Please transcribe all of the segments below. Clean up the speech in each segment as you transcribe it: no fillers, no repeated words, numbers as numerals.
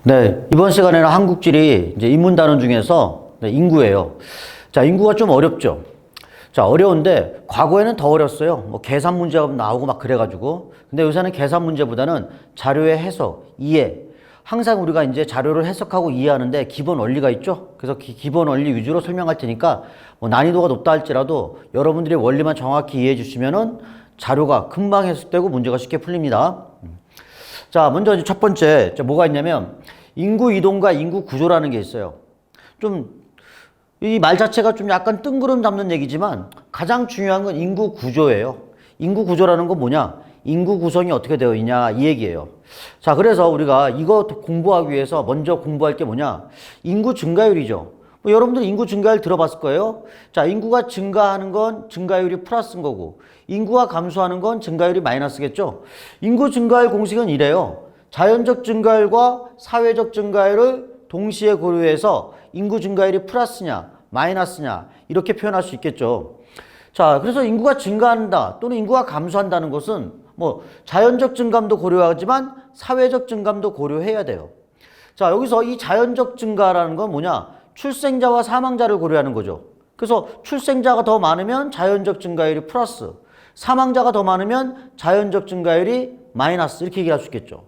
네, 이번 시간에는 한국지리 이제 인문 단원 중에서 인구예요. 자, 인구가 좀 어렵죠. 자, 어려운데 과거에는 더 어렸어요. 뭐 계산 문제가 나오고 막 그래가지고. 근데 요새는 계산 문제보다는 자료의 해석, 이해. 항상 우리가 이제 자료를 해석하고 이해하는데 기본 원리가 있죠. 그래서 기본 원리 위주로 설명할 테니까 뭐 난이도가 높다 할지라도 여러분들이 원리만 정확히 이해해 주시면은 자료가 금방 해석되고 문제가 쉽게 풀립니다. 자, 먼저 이제 첫 번째 뭐가 있냐면 인구 이동과 인구 구조라는 게 있어요. 좀 이 말 자체가 좀 약간 뜬구름 잡는 얘기지만 가장 중요한 건 인구 구조예요. 인구 구조라는 건 뭐냐? 인구 구성이 어떻게 되어 있냐 이 얘기예요. 자, 그래서 우리가 이거 공부하기 위해서 먼저 공부할 게 뭐냐? 인구 증가율이죠. 뭐 여러분들 인구 증가율 들어봤을 거예요. 자, 인구가 증가하는 건 증가율이 플러스인 거고 인구가 감소하는 건 증가율이 마이너스겠죠. 인구 증가율 공식은 이래요. 자연적 증가율과 사회적 증가율을 동시에 고려해서 인구 증가율이 플러스냐 마이너스냐 이렇게 표현할 수 있겠죠. 자, 그래서 인구가 증가한다 또는 인구가 감소한다는 것은 뭐 자연적 증감도 고려하지만 사회적 증감도 고려해야 돼요. 자, 여기서 이 자연적 증가라는 건 뭐냐? 출생자와 사망자를 고려하는 거죠. 그래서 출생자가 더 많으면 자연적 증가율이 플러스, 사망자가 더 많으면 자연적 증가율이 마이너스 이렇게 얘기할 수 있겠죠.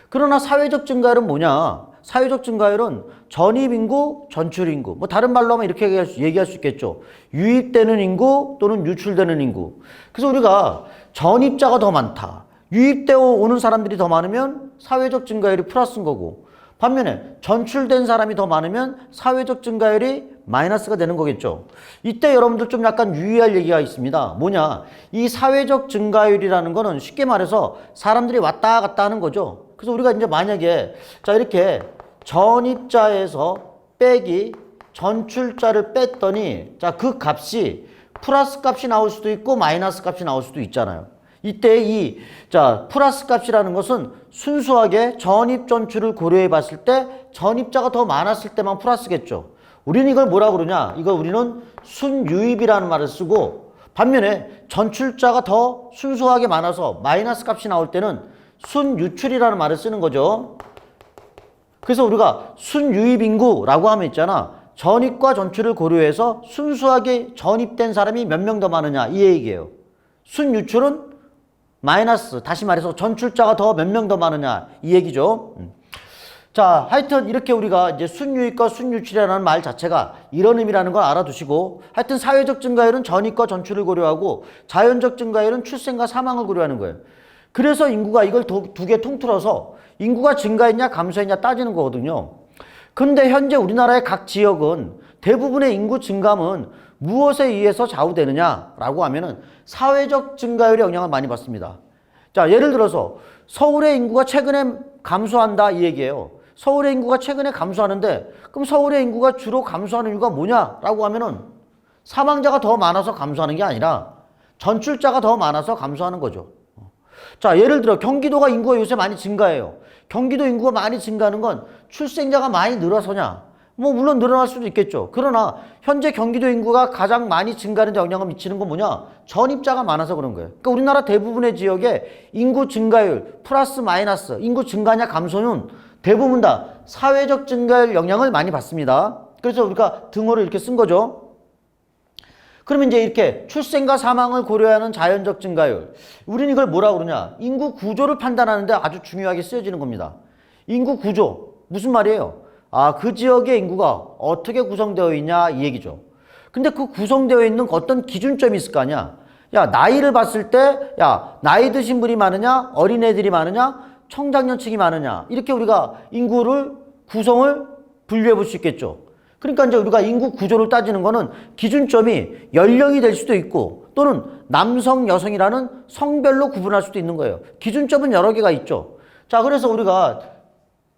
그러나 사회적 증가율은 뭐냐? 사회적 증가율은 전입인구, 전출인구. 뭐 다른 말로 하면 이렇게 얘기할 수 있겠죠. 유입되는 인구 또는 유출되는 인구. 그래서 우리가 전입자가 더 많다. 유입되어 오는 사람들이 더 많으면 사회적 증가율이 플러스인 거고 반면에 전출된 사람이 더 많으면 사회적 증가율이 마이너스가 되는 거겠죠. 이때 여러분들 좀 약간 유의할 얘기가 있습니다. 뭐냐? 이 사회적 증가율이라는 거는 쉽게 말해서 사람들이 왔다 갔다 하는 거죠. 그래서 우리가 이제 만약에 자 이렇게 전입자에서 빼기 전출자를 뺐더니 자 그 값이 플러스 값이 나올 수도 있고 마이너스 값이 나올 수도 있잖아요. 이때 플러스 값이라는 것은 순수하게 전입 전출을 고려해 봤을 때 전입자가 더 많았을 때만 플러스겠죠. 우리는 이걸 뭐라 그러냐? 이걸 우리는 순유입이라는 말을 쓰고 반면에 전출자가 더 순수하게 많아서 마이너스 값이 나올 때는 순유출이라는 말을 쓰는 거죠. 그래서 우리가 순유입인구라고 하면 있잖아. 전입과 전출을 고려해서 순수하게 전입된 사람이 몇 명 더 많으냐 이 얘기예요. 순유출은 마이너스, 다시 말해서 전출자가 더 몇 명 더 많으냐 이 얘기죠. 자, 하여튼 이렇게 우리가 이제 순유입과 순유출이라는 말 자체가 이런 의미라는 걸 알아두시고 하여튼 사회적 증가율은 전입과 전출을 고려하고 자연적 증가율은 출생과 사망을 고려하는 거예요. 그래서 인구가 이걸 두 개 통틀어서 인구가 증가했냐 감소했냐 따지는 거거든요. 근데 현재 우리나라의 각 지역은 대부분의 인구 증감은 무엇에 의해서 좌우되느냐라고 하면은 사회적 증가율의 영향을 많이 받습니다. 자, 예를 들어서 서울의 인구가 최근에 감소한다 이 얘기예요. 서울의 인구가 최근에 감소하는데 그럼 서울의 인구가 주로 감소하는 이유가 뭐냐라고 하면은 사망자가 더 많아서 감소하는 게 아니라 전출자가 더 많아서 감소하는 거죠. 자, 예를 들어 경기도가 인구가 요새 많이 증가해요. 경기도 인구가 많이 증가하는 건 출생자가 많이 늘어서냐? 뭐 물론 늘어날 수도 있겠죠. 그러나 현재 경기도 인구가 가장 많이 증가하는 데 영향을 미치는 건 뭐냐? 전입자가 많아서 그런 거예요. 그러니까 우리나라 대부분의 지역에 인구 증가율 플러스 마이너스 인구 증가냐 감소는 대부분 다 사회적 증가율 영향을 많이 받습니다. 그래서 우리가 등호를 이렇게 쓴 거죠. 그러면 이제 이렇게 출생과 사망을 고려하는 자연적 증가율. 우리는 이걸 뭐라고 그러냐? 인구 구조를 판단하는데 아주 중요하게 쓰여지는 겁니다. 인구 구조. 무슨 말이에요? 아, 그 지역의 인구가 어떻게 구성되어 있냐 이 얘기죠. 근데 그 구성되어 있는 어떤 기준점이 있을 거 아니야? 야, 나이를 봤을 때 야, 나이 드신 분이 많으냐? 어린애들이 많으냐? 청장년층이 많으냐? 이렇게 우리가 인구를 구성을 분류해 볼 수 있겠죠. 그러니까 이제 우리가 인구 구조를 따지는 거는 기준점이 연령이 될 수도 있고 또는 남성, 여성이라는 성별로 구분할 수도 있는 거예요. 기준점은 여러 개가 있죠. 자, 그래서 우리가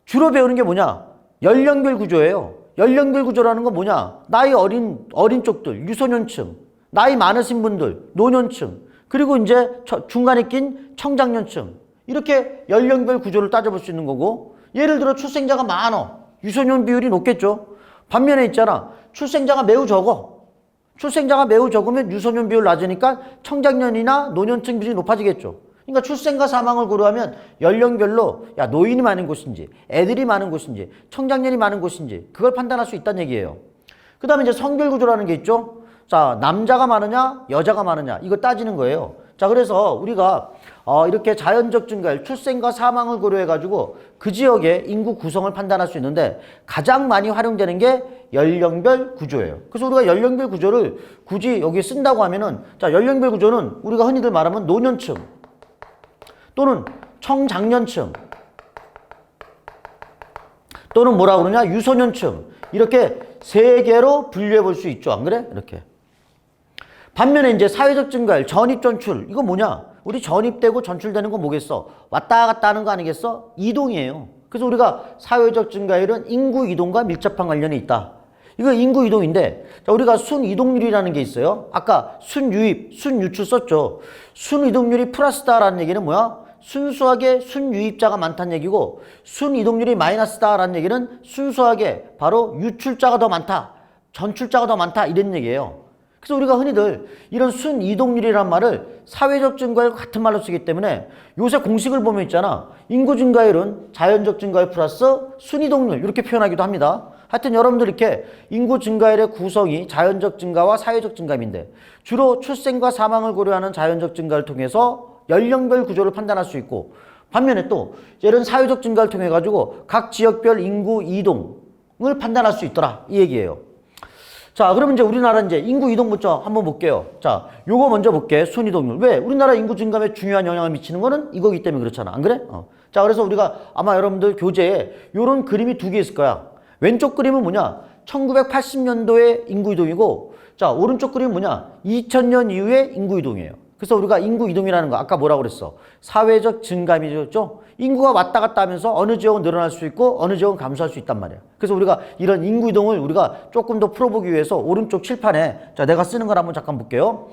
주로 배우는 게 뭐냐? 연령별 구조예요. 연령별 구조라는 건 뭐냐? 나이 어린 쪽들, 유소년층, 나이 많으신 분들, 노년층, 그리고 이제 중간에 낀 청장년층. 이렇게 연령별 구조를 따져볼 수 있는 거고 예를 들어 출생자가 많어. 유소년 비율이 높겠죠. 반면에 있잖아. 출생자가 매우 적어. 출생자가 매우 적으면 유소년 비율 낮으니까 청장년이나 노년층 비율이 높아지겠죠. 그러니까 출생과 사망을 고려하면 연령별로 야 노인이 많은 곳인지 애들이 많은 곳인지 청장년이 많은 곳인지 그걸 판단할 수 있다는 얘기예요. 그 다음에 이제 성별 구조라는 게 있죠. 자, 남자가 많으냐 여자가 많으냐 이거 따지는 거예요. 자, 그래서 우리가 이렇게 자연적 증가율 출생과 사망을 고려해 가지고 그 지역의 인구 구성을 판단할 수 있는데 가장 많이 활용되는 게 연령별 구조예요. 그래서 우리가 연령별 구조를 굳이 여기 쓴다고 하면은 자, 연령별 구조는 우리가 흔히들 말하면 노년층 또는 청장년층 또는 뭐라 그러냐 유소년층 이렇게 세 개로 분류해 볼 수 있죠. 안 그래? 이렇게. 반면에 이제 사회적 증가율, 전입 전출 이거 뭐냐? 우리 전입되고 전출되는 건 뭐겠어? 왔다 갔다 하는 거 아니겠어? 이동이에요. 그래서 우리가 사회적 증가율은 인구 이동과 밀접한 관련이 있다. 이거 인구 이동인데 자, 우리가 순 이동률이라는 게 있어요. 아까 순 유입, 순 유출 썼죠. 순 이동률이 플러스다라는 얘기는 뭐야? 순수하게 순유입자가 많다는 얘기고 순 이동률이 마이너스다라는 얘기는 순수하게 바로 유출자가 더 많다. 전출자가 더 많다. 이런 얘기예요. 그래서 우리가 흔히들 이런 순 이동률이란 말을 사회적 증가율 같은 말로 쓰기 때문에 요새 공식을 보면 있잖아. 인구 증가율은 자연적 증가율 플러스 순 이동률 이렇게 표현하기도 합니다. 하여튼 여러분들 이렇게 인구 증가율의 구성이 자연적 증가와 사회적 증가인데 주로 출생과 사망을 고려하는 자연적 증가를 통해서 연령별 구조를 판단할 수 있고 반면에 또 이런 사회적 증가를 통해 가지고 각 지역별 인구 이동을 판단할 수 있더라 이 얘기예요. 자, 그러면 이제 우리나라 이제 인구 이동부터 한번 볼게요. 자, 요거 먼저 볼게. 순이동률. 왜? 우리나라 인구 증가에 중요한 영향을 미치는 거는 이거기 때문에 그렇잖아. 안 그래? 자, 그래서 우리가 아마 여러분들 교재에 요런 그림이 두 개 있을 거야. 왼쪽 그림은 뭐냐? 1980년도의 인구 이동이고 자, 오른쪽 그림은 뭐냐? 2000년 이후의 인구 이동이에요. 그래서 우리가 인구 이동이라는 거 아까 뭐라고 그랬어? 사회적 증감이죠. 인구가 왔다 갔다 하면서 어느 지역은 늘어날 수 있고 어느 지역은 감소할 수 있단 말이야. 그래서 우리가 이런 인구 이동을 우리가 조금 더 풀어보기 위해서 오른쪽 칠판에 자 내가 쓰는 걸 한번 잠깐 볼게요.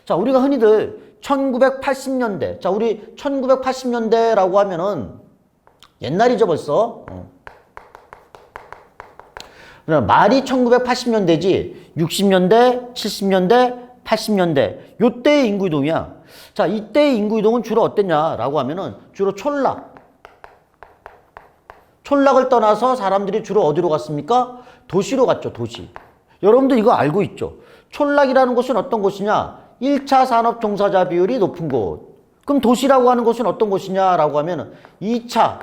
자, 우리가 흔히들 1980년대 자 우리 1980년대라고 하면은 옛날이죠 벌써. 말이 1980년대지 60년대, 70년대 80년대 요때의 인구 이동이야. 자, 이때의 인구 이동은 주로 어땠냐라고 하면은 주로 촌락을 떠나서 사람들이 주로 어디로 갔습니까? 도시로 갔죠. 도시. 여러분들 이거 알고 있죠? 촌락이라는 곳은 어떤 곳이냐? 1차 산업 종사자 비율이 높은 곳. 그럼 도시라고 하는 곳은 어떤 곳이냐라고 하면은 2차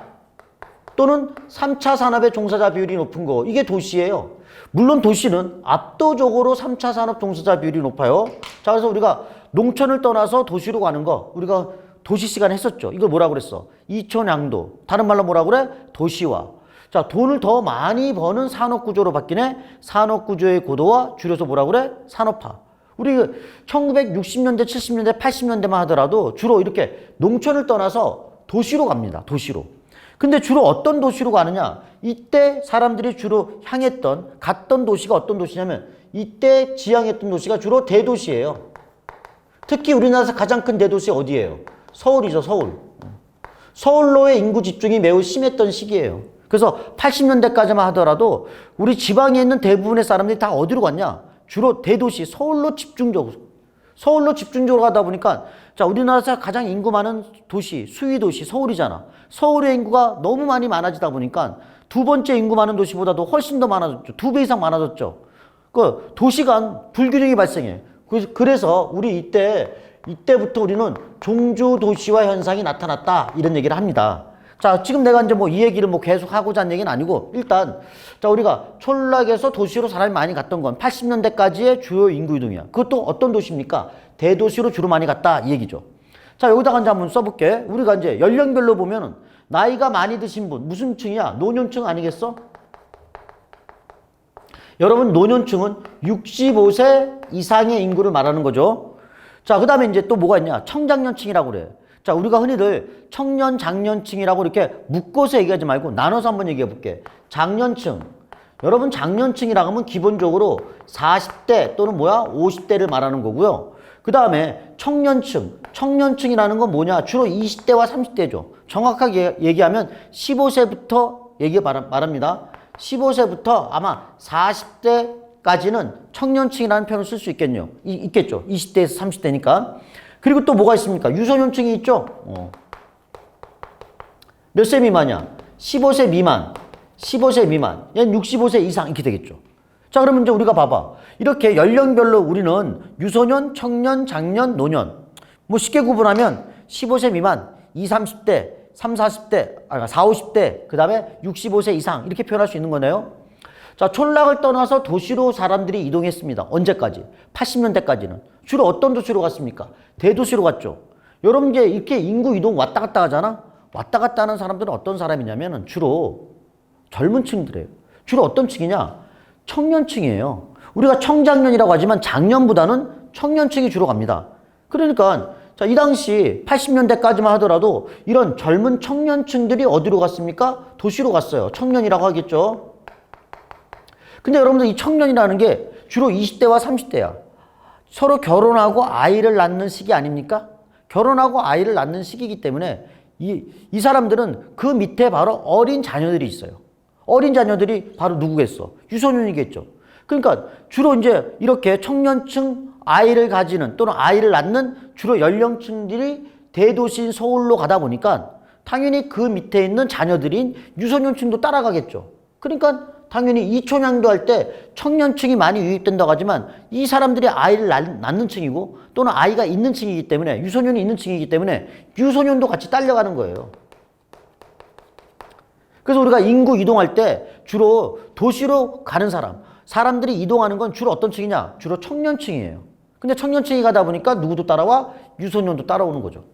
또는 3차 산업의 종사자 비율이 높은 곳. 이게 도시예요. 물론 도시는 압도적으로 3차 산업 종사자 비율이 높아요. 자, 그래서 우리가 농촌을 떠나서 도시로 가는 거 우리가 도시 시간에 했었죠. 이걸 뭐라고 그랬어? 이촌양도. 다른 말로 뭐라고 그래? 도시화. 자, 돈을 더 많이 버는 산업구조로 바뀌네. 산업구조의 고도화 줄여서 뭐라고 그래? 산업화. 우리 1960년대, 70년대, 80년대만 하더라도 주로 이렇게 농촌을 떠나서 도시로 갑니다. 도시로. 근데 주로 어떤 도시로 가느냐? 이때 사람들이 주로 갔던 도시가 어떤 도시냐면 이때 지향했던 도시가 주로 대도시예요. 특히 우리나라에서 가장 큰 대도시 어디예요? 서울이죠, 서울. 서울로의 인구 집중이 매우 심했던 시기예요. 그래서 80년대까지만 하더라도 우리 지방에 있는 대부분의 사람들이 다 어디로 갔냐? 주로 대도시, 서울로 집중적으로 가다 보니까 자, 우리나라에서 가장 인구 많은 도시, 수위 도시, 서울이잖아. 서울의 인구가 너무 많이 많아지다 보니까 두 번째 인구 많은 도시보다도 훨씬 더 많아졌죠. 2배 이상 많아졌죠. 그 도시 간 불균형이 발생해. 그래서 우리 이때부터 우리는 종주 도시화 현상이 나타났다. 이런 얘기를 합니다. 자, 지금 내가 이제 뭐 이 얘기를 뭐 계속 하고자 하는 얘기는 아니고 일단 자, 우리가 촌락에서 도시로 사람이 많이 갔던 건 80년대까지의 주요 인구 이동이야. 그것도 어떤 도시입니까? 대도시로 주로 많이 갔다 이 얘기죠. 자, 여기다가 이제 한번 써볼게. 우리가 이제 연령별로 보면은 나이가 많이 드신 분 무슨 층이야? 노년층 아니겠어? 여러분 노년층은 65세 이상의 인구를 말하는 거죠. 자, 그 다음에 이제 또 뭐가 있냐? 청장년층이라고 그래. 자, 우리가 흔히들 청년, 장년층이라고 이렇게 묶어서 얘기하지 말고 나눠서 한번 얘기해 볼게. 장년층. 여러분 장년층이라고 하면 기본적으로 40대 또는 50대를 말하는 거고요. 그 다음에 청년층. 청년층이라는 건 뭐냐? 주로 20대와 30대죠. 정확하게 얘기하면 15세부터 말합니다. 15세부터 아마 40대까지는 청년층이라는 표현을 쓸 수 있겠죠. 20대에서 30대니까. 그리고 또 뭐가 있습니까? 유소년층이 있죠? 몇 세 미만이야? 15세 미만. 15세 미만. 얘는 65세 이상 이렇게 되겠죠. 자, 그러면 이제 우리가 봐봐. 이렇게 연령별로 우리는 유소년, 청년, 장년, 노년. 뭐 쉽게 구분하면 15세 미만, 20, 30대, 3, 40대, 4, 50대, 그 다음에 65세 이상 이렇게 표현할 수 있는 거네요. 자, 촌락을 떠나서 도시로 사람들이 이동했습니다. 언제까지? 80년대까지는. 주로 어떤 도시로 갔습니까? 대도시로 갔죠. 여러분 이제 이렇게 인구 이동 왔다 갔다 하잖아? 왔다 갔다 하는 사람들은 어떤 사람이냐면은 주로 젊은 층들이에요. 주로 어떤 층이냐? 청년층이에요. 우리가 청장년이라고 하지만 장년보다는 청년층이 주로 갑니다. 그러니까 자, 이 당시 80년대까지만 하더라도 이런 젊은 청년층들이 어디로 갔습니까? 도시로 갔어요. 청년이라고 하겠죠. 근데 여러분들 이 청년이라는 게 주로 20대와 30대야. 서로 결혼하고 아이를 낳는 시기 아닙니까? 결혼하고 아이를 낳는 시기이기 때문에 이 사람들은 그 밑에 바로 어린 자녀들이 있어요. 어린 자녀들이 바로 누구겠어? 유소년이겠죠. 그러니까 주로 이제 이렇게 청년층 아이를 가지는 또는 아이를 낳는 주로 연령층들이 대도시인 서울로 가다 보니까 당연히 그 밑에 있는 자녀들인 유소년층도 따라가겠죠. 그러니까 당연히 이촌양도 할 때 청년층이 많이 유입된다고 하지만 이 사람들이 아이를 낳는 층이고 또는 아이가 있는 층이기 때문에 유소년이 있는 층이기 때문에 유소년도 같이 딸려가는 거예요. 그래서 우리가 인구 이동할 때 주로 도시로 가는 사람들이 이동하는 건 주로 어떤 층이냐? 주로 청년층이에요. 근데 청년층이 가다 보니까 누구도 따라와? 유소년도 따라오는 거죠.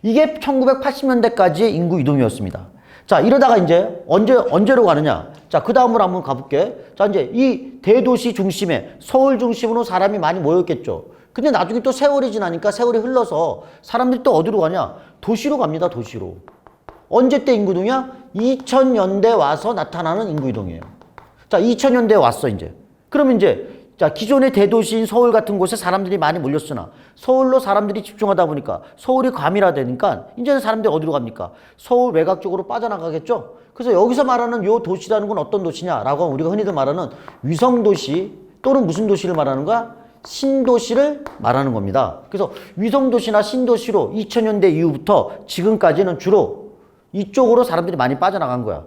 이게 1980년대까지의 인구 이동이었습니다. 자, 이러다가 이제 언제로 가느냐? 자, 그 다음으로 한번 가볼게. 자, 이제 이 대도시 중심에 서울 중심으로 사람이 많이 모였겠죠. 근데 나중에 또 세월이 지나니까 세월이 흘러서 사람들이 또 어디로 가냐? 도시로 갑니다, 도시로. 언제 때 인구이동이야? 2000년대 와서 나타나는 인구이동이에요. 자, 2000년대에 왔어, 이제. 그러면 이제, 자, 기존의 대도시인 서울 같은 곳에 사람들이 많이 몰렸으나 서울로 사람들이 집중하다 보니까 서울이 과밀화되니까 이제는 사람들이 어디로 갑니까? 서울 외곽 쪽으로 빠져나가겠죠? 그래서 여기서 말하는 요 도시라는 건 어떤 도시냐라고 하면 우리가 흔히들 말하는 위성도시 또는 무슨 도시를 말하는 거야? 신도시를 말하는 겁니다. 그래서 위성도시나 신도시로 2000년대 이후부터 지금까지는 주로 이쪽으로 사람들이 많이 빠져나간 거야.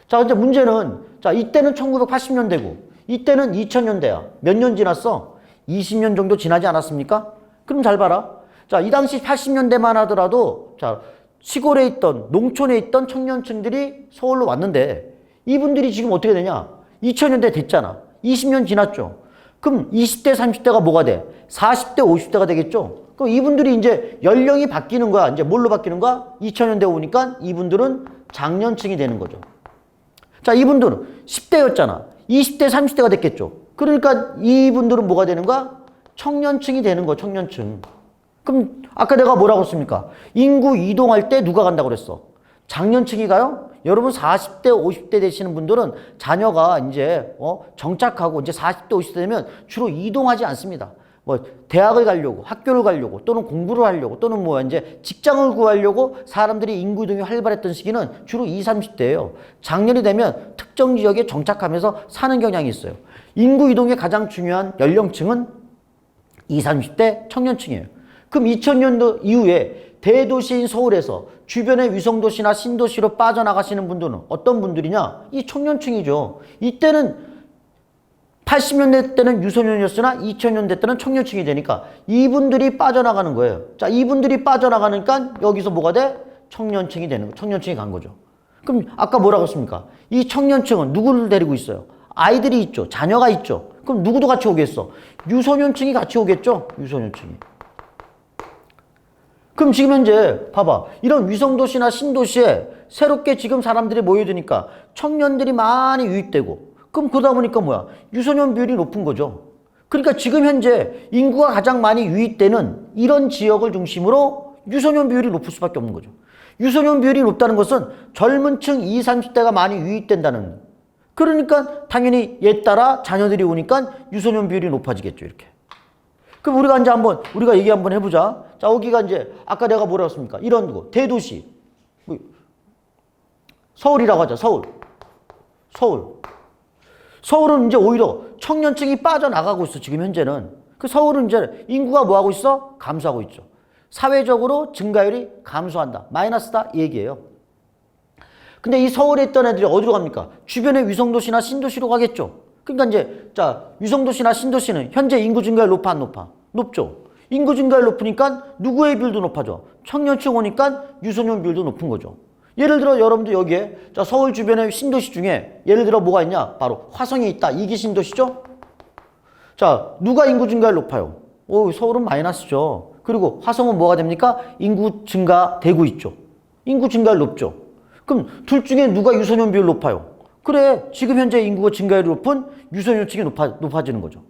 자, 근데 문제는, 자, 이때는 1980년대고, 이때는 2000년대야. 몇 년 지났어? 20년 정도 지나지 않았습니까? 그럼 잘 봐라. 자, 이 당시 80년대만 하더라도, 자, 시골에 있던, 농촌에 있던 청년층들이 서울로 왔는데, 이분들이 지금 어떻게 되냐? 2000년대 됐잖아. 20년 지났죠. 그럼 20대, 30대가 뭐가 돼? 40대, 50대가 되겠죠? 그럼 이분들이 이제 연령이 바뀌는 거야. 이제 뭘로 바뀌는 거야? 2000년대 오니까 이분들은 장년층이 되는 거죠. 자, 이분들은 10대였잖아. 20대, 30대가 됐겠죠. 그러니까 이분들은 뭐가 되는 거야? 청년층이 되는 거, 청년층. 그럼 아까 내가 뭐라고 했습니까? 인구 이동할 때 누가 간다고 그랬어? 장년층이 가요? 여러분 40대, 50대 되시는 분들은 자녀가 이제 정착하고 이제 40대, 50대 되면 주로 이동하지 않습니다. 뭐 대학을 가려고, 학교를 가려고, 또는 공부를 하려고, 또는 뭐 이제 직장을 구하려고 사람들이 인구 이동이 활발했던 시기는 주로 20, 30대예요. 작년이 되면 특정 지역에 정착하면서 사는 경향이 있어요. 인구 이동의 가장 중요한 연령층은 20, 30대 청년층이에요. 그럼 2000년도 이후에 대도시인 서울에서 주변의 위성도시나 신도시로 빠져나가시는 분들은 어떤 분들이냐? 이 청년층이죠. 이때는 80년대 때는 유소년이었으나 2000년대 때는 청년층이 되니까 이분들이 빠져나가는 거예요. 자, 이분들이 빠져나가니까 여기서 뭐가 돼? 청년층이 되는 거. 청년층이 간 거죠. 그럼 아까 뭐라고 했습니까? 이 청년층은 누구를 데리고 있어요? 아이들이 있죠. 자녀가 있죠. 그럼 누구도 같이 오겠어? 유소년층이 같이 오겠죠? 유소년층이. 그럼 지금 현재 봐봐. 이런 위성도시나 신도시에 새롭게 지금 사람들이 모여드니까 청년들이 많이 유입되고 그럼 그러다 보니까 뭐야? 유소년 비율이 높은 거죠. 그러니까 지금 현재 인구가 가장 많이 유입되는 이런 지역을 중심으로 유소년 비율이 높을 수밖에 없는 거죠. 유소년 비율이 높다는 것은 젊은 층 20, 30대가 많이 유입된다는. 그러니까 당연히 얘 따라 자녀들이 오니까 유소년 비율이 높아지겠죠. 이렇게. 그럼 우리가 이제 우리가 얘기 한번 해보자. 자, 여기가 이제 아까 내가 뭐라고 했습니까? 이런 거 대도시. 서울이라고 하자. 서울은 이제 오히려 청년층이 빠져나가고 있어, 지금 현재는. 그 서울은 이제 인구가 뭐 하고 있어? 감소하고 있죠. 사회적으로 증가율이 감소한다. 마이너스다. 이 얘기예요. 근데 이 서울에 있던 애들이 어디로 갑니까? 주변의 위성도시나 신도시로 가겠죠. 그러니까 이제 자 위성도시나 신도시는 현재 인구 증가율 높아 안 높아? 높죠. 인구 증가율 높으니까 누구의 비율도 높아져? 청년층 오니까 유소년 비율도 높은 거죠. 예를 들어 여러분들 여기에 자 서울 주변의 신도시 중에 예를 들어 뭐가 있냐? 바로 화성이 있다. 이게 신도시죠? 자 누가 인구 증가율 높아요? 서울은 마이너스죠. 그리고 화성은 뭐가 됩니까? 인구 증가되고 있죠. 인구 증가율 높죠. 그럼 둘 중에 누가 유소년 비율 높아요? 그래 지금 현재 인구가 증가율이 높은 유소년층이 높아지는 거죠.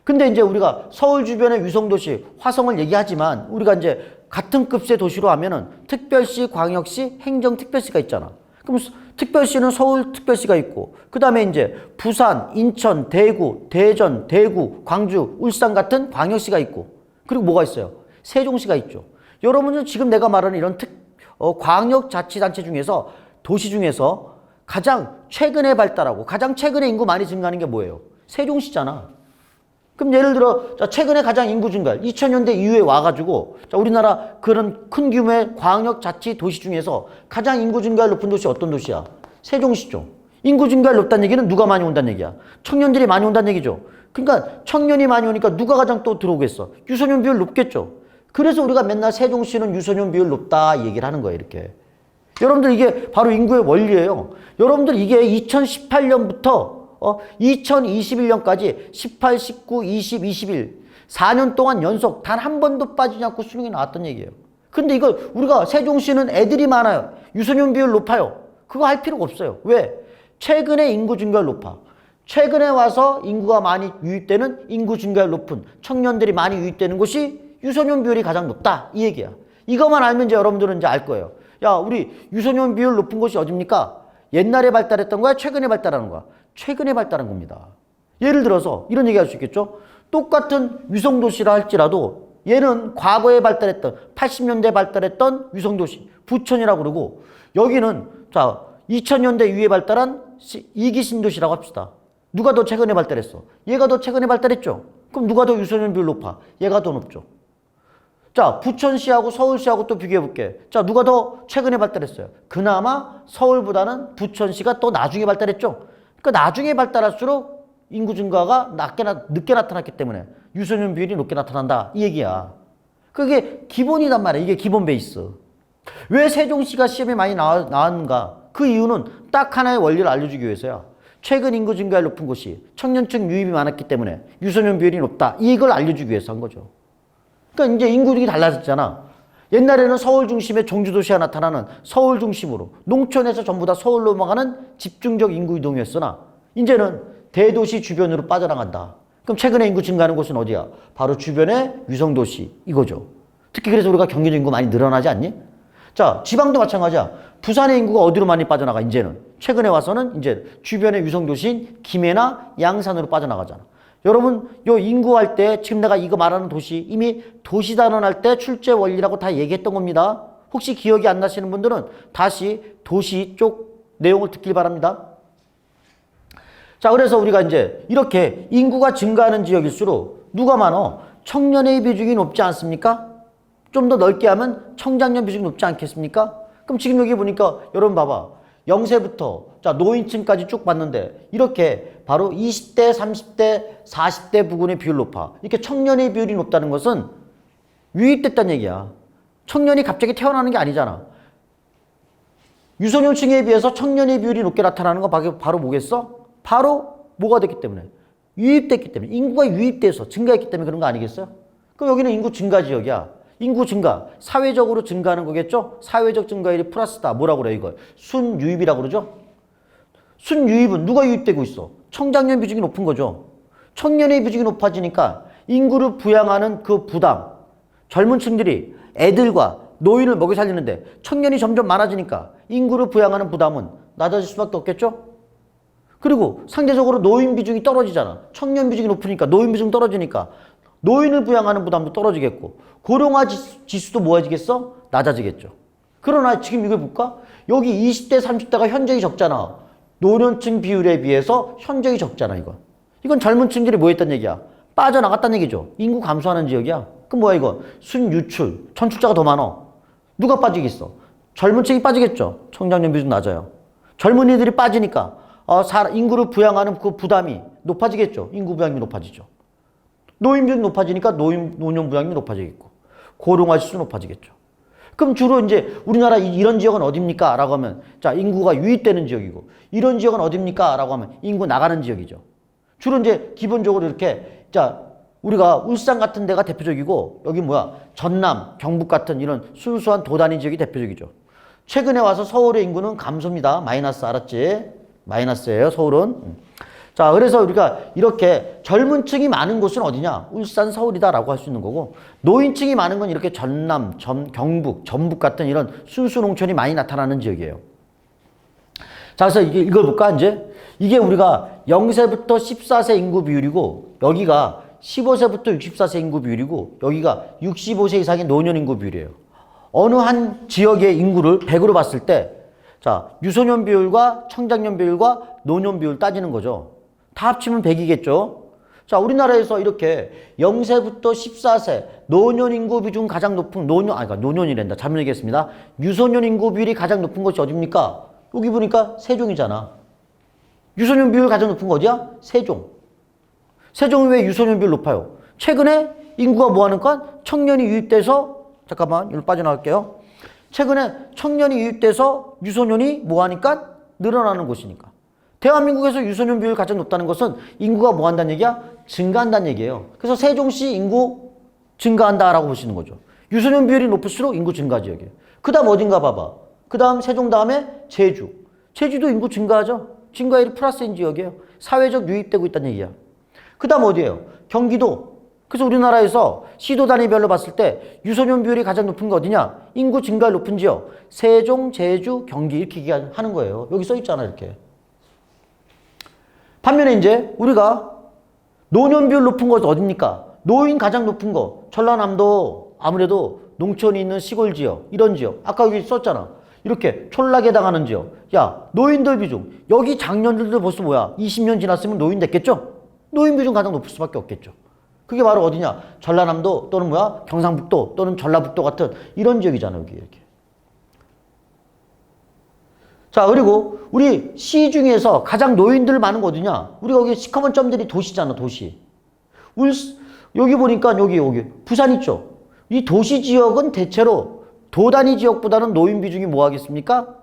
근데 이제 우리가 서울 주변의 위성도시 화성을 얘기하지만 우리가 이제 같은 급수의 도시로 하면은 특별시, 광역시, 행정특별시가 있잖아. 그럼 특별시는 서울특별시가 있고 그 다음에 이제 부산, 인천, 대구, 대전, 대구, 광주, 울산 같은 광역시가 있고 그리고 뭐가 있어요? 세종시가 있죠. 여러분은 지금 내가 말하는 이런 광역자치단체 중에서 도시 중에서 가장 최근에 발달하고 가장 최근에 인구 많이 증가하는 게 뭐예요? 세종시잖아. 그럼 예를 들어 자 최근에 가장 인구 증가율 2000년대 이후에 와가지고 자 우리나라 그런 큰 규모의 광역자치 도시 중에서 가장 인구 증가율 높은 도시 어떤 도시야? 세종시죠. 인구 증가율 높다는 얘기는 누가 많이 온다는 얘기야? 청년들이 많이 온다는 얘기죠. 그러니까 청년이 많이 오니까 누가 가장 또 들어오겠어? 유소년 비율 높겠죠. 그래서 우리가 맨날 세종시는 유소년 비율 높다 이 얘기를 하는 거예요. 이렇게. 여러분들 이게 바로 인구의 원리예요. 여러분들 이게 2018년부터 2021년까지 18, 19, 20, 21 4년 동안 연속 단 한 번도 빠지지 않고 수능이 나왔던 얘기예요. 근데 이걸 우리가 세종시는 애들이 많아요. 유소년 비율 높아요. 그거 할 필요가 없어요. 왜? 최근에 인구 증가율 높아. 최근에 와서 인구가 많이 유입되는 인구 증가율 높은 청년들이 많이 유입되는 곳이 유소년 비율이 가장 높다. 이 얘기야. 이것만 알면 이제 여러분들은 이제 알 거예요. 야, 우리 유소년 비율 높은 곳이 어딥니까? 옛날에 발달했던 거야? 최근에 발달하는 거야? 최근에 발달한 겁니다. 예를 들어서 이런 얘기 할 수 있겠죠? 똑같은 위성도시라 할지라도 얘는 과거에 발달했던 80년대에 발달했던 위성도시 부천이라고 그러고 여기는 자 2000년대 이후에 발달한 2기 신도시라고 합시다. 누가 더 최근에 발달했어? 얘가 더 최근에 발달했죠? 그럼 누가 더 유소년 비율 높아? 얘가 더 높죠. 자, 부천시하고 서울시하고 또 비교해볼게. 자, 누가 더 최근에 발달했어요? 그나마 서울보다는 부천시가 또 나중에 발달했죠? 그러니까 나중에 발달할수록 인구 증가가 늦게 나타났기 때문에 유소년 비율이 높게 나타난다. 이 얘기야. 그게 기본이단 말이야. 이게 기본 베이스. 왜 세종시가 시험에 많이 나왔는가? 그 이유는 딱 하나의 원리를 알려주기 위해서야. 최근 인구 증가율 높은 곳이 청년층 유입이 많았기 때문에 유소년 비율이 높다. 이걸 알려주기 위해서 한 거죠. 그러니까 이제 인구들이 달라졌잖아. 옛날에는 서울 중심의 종주도시가 나타나는 서울 중심으로 농촌에서 전부 다 서울로 넘어가는 집중적 인구 이동이었으나 이제는 대도시 주변으로 빠져나간다. 그럼 최근에 인구 증가하는 곳은 어디야? 바로 주변의 위성도시 이거죠. 특히 그래서 우리가 경기도 인구 많이 늘어나지 않니? 자, 지방도 마찬가지야. 부산의 인구가 어디로 많이 빠져나가 이제는? 최근에 와서는 이제 주변의 위성도시인 김해나 양산으로 빠져나가잖아. 여러분 요 인구할 때 지금 내가 이거 말하는 도시 이미 도시단원할 때 출제 원리라고 다 얘기했던 겁니다. 혹시 기억이 안 나시는 분들은 다시 도시 쪽 내용을 듣길 바랍니다. 자, 그래서 우리가 이제 이렇게 인구가 증가하는 지역일수록 누가 많어? 청년의 비중이 높지 않습니까? 좀 더 넓게 하면 청장년 비중이 높지 않겠습니까? 그럼 지금 여기 보니까 여러분 봐봐. 0세부터 자 노인층까지 쭉 봤는데 이렇게 바로 20대, 30대, 40대 부근의 비율 높아. 이렇게 청년의 비율이 높다는 것은 유입됐다는 얘기야. 청년이 갑자기 태어나는 게 아니잖아. 유소년층에 비해서 청년의 비율이 높게 나타나는 건 바로 뭐겠어? 바로 뭐가 됐기 때문에? 유입됐기 때문에. 인구가 유입돼서 증가했기 때문에 그런 거 아니겠어요? 그럼 여기는 인구 증가 지역이야. 인구 증가, 사회적으로 증가하는 거겠죠? 사회적 증가율이 플러스다. 뭐라고 그래 이걸? 순유입이라고 그러죠? 순유입은 누가 유입되고 있어? 청장년 비중이 높은 거죠. 청년의 비중이 높아지니까 인구를 부양하는 그 부담, 젊은 층들이 애들과 노인을 먹여 살리는데 청년이 점점 많아지니까 인구를 부양하는 부담은 낮아질 수밖에 없겠죠? 그리고 상대적으로 노인 비중이 떨어지잖아. 청년 비중이 높으니까 노인 비중 떨어지니까 노인을 부양하는 부담도 떨어지겠고 고령화 지수도 뭐해지겠어? 낮아지겠죠. 그러나 지금 이거 볼까? 여기 20대, 30대가 현저히 적잖아. 노년층 비율에 비해서 현저히 적잖아, 이건. 이건 젊은 층들이 뭐 했단 얘기야? 빠져나갔다는 얘기죠. 인구 감소하는 지역이야. 그럼 뭐야 이거? 순유출, 천출자가 더 많어. 누가 빠지겠어? 젊은 층이 빠지겠죠. 청장년 비중 낮아요. 젊은이들이 빠지니까 인구를 부양하는 그 부담이 높아지겠죠. 인구 부양이 높아지죠. 노인 비중 높아지니까 노년 부양이 높아지겠고 고령화 지수 높아지겠죠. 그럼 주로 이제 우리나라 이런 지역은 어딥니까? 라고 하면 자 인구가 유입되는 지역이고 이런 지역은 어딥니까? 라고 하면 인구 나가는 지역이죠. 주로 이제 기본적으로 이렇게 자 우리가 울산 같은 데가 대표적이고 여기 뭐야 전남, 경북 같은 이런 순수한 도단위 지역이 대표적이죠. 최근에 와서 서울의 인구는 감소입니다. 마이너스 알았지? 마이너스예요 서울은. 자 그래서 우리가 이렇게 젊은 층이 많은 곳은 어디냐? 울산, 서울이다라고 할 수 있는 거고 노인층이 많은 건 이렇게 전남, 경북, 전북 같은 이런 순수 농촌이 많이 나타나는 지역이에요. 자 그래서 이걸 볼까 이제? 이게 우리가 0세부터 14세 인구 비율이고 여기가 15세부터 64세 인구 비율이고 여기가 65세 이상의 노년 인구 비율이에요. 어느 한 지역의 인구를 100으로 봤을 때 자, 유소년 비율과 청장년 비율과 노년 비율 따지는 거죠. 다 합치면 100이겠죠. 자, 우리나라에서 이렇게 0세부터 14세 노년 인구 비중 가장 높은 노년이란다. 잘못 얘기했습니다. 유소년 인구 비율이 가장 높은 곳이 어딥니까? 여기 보니까 세종이잖아. 유소년 비율 가장 높은 거 어디야? 세종. 세종이 왜 유소년 비율 높아요? 최근에 인구가 뭐 하는가? 청년이 유입돼서 잠깐만 여기로 빠져나갈게요. 최근에 청년이 유입돼서 유소년이 뭐 하니까? 늘어나는 곳이니까. 대한민국에서 유소년 비율이 가장 높다는 것은 인구가 뭐 한다는 얘기야? 증가한다는 얘기예요. 그래서 세종시 인구 증가한다라고 보시는 거죠. 유소년 비율이 높을수록 인구 증가 지역이에요. 그 다음 어딘가 봐봐. 그 다음 세종 다음에 제주. 제주도 인구 증가하죠. 증가율이 플러스인 지역이에요. 사회적 유입되고 있다는 얘기야. 그 다음 어디예요? 경기도. 그래서 우리나라에서 시도 단위별로 봤을 때 유소년 비율이 가장 높은 거 어디냐? 인구 증가율 높은 지역. 세종, 제주, 경기 이렇게 얘기하는 거예요. 여기 써 있잖아 이렇게. 반면에 이제 우리가 노년 비율 높은 곳은 어딥니까? 노인 가장 높은 거. 전라남도 아무래도 농촌이 있는 시골 지역, 이런 지역. 아까 여기 썼잖아. 이렇게 촌락에 당하는 지역. 야, 노인들 비중. 여기 장년들도 벌써 뭐야? 20년 지났으면 노인 됐겠죠? 노인 비중 가장 높을 수밖에 없겠죠. 그게 바로 어디냐? 전라남도 또는 뭐야? 경상북도 또는 전라북도 같은 이런 지역이잖아, 여기 이렇게. 자, 그리고 우리 시 중에서 가장 노인들 많은 거 어디냐? 우리가 여기 시커먼 점들이 도시잖아, 도시. 여기 보니까 여기 부산 있죠? 이 도시 지역은 대체로 도단위 지역보다는 노인 비중이 뭐 하겠습니까?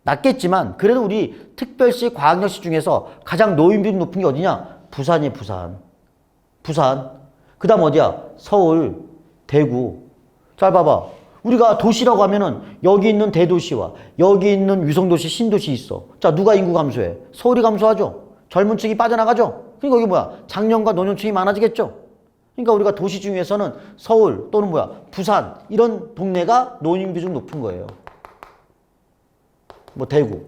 낮겠지만 그래도 우리 특별시, 광역시 중에서 가장 노인 비중 높은 게 어디냐? 부산이에요, 부산. 그 다음 어디야? 서울, 대구. 잘 봐봐. 우리가 도시라고 하면은 여기 있는 대도시와 여기 있는 위성도시, 신도시 있어. 자, 누가 인구 감소해? 서울이 감소하죠. 젊은 층이 빠져나가죠. 그러니까 여기 뭐야? 장년과 노년층이 많아지겠죠. 그러니까 우리가 도시 중에서는 서울 또는 뭐야? 부산 이런 동네가 노인 비중 높은 거예요. 뭐 대구.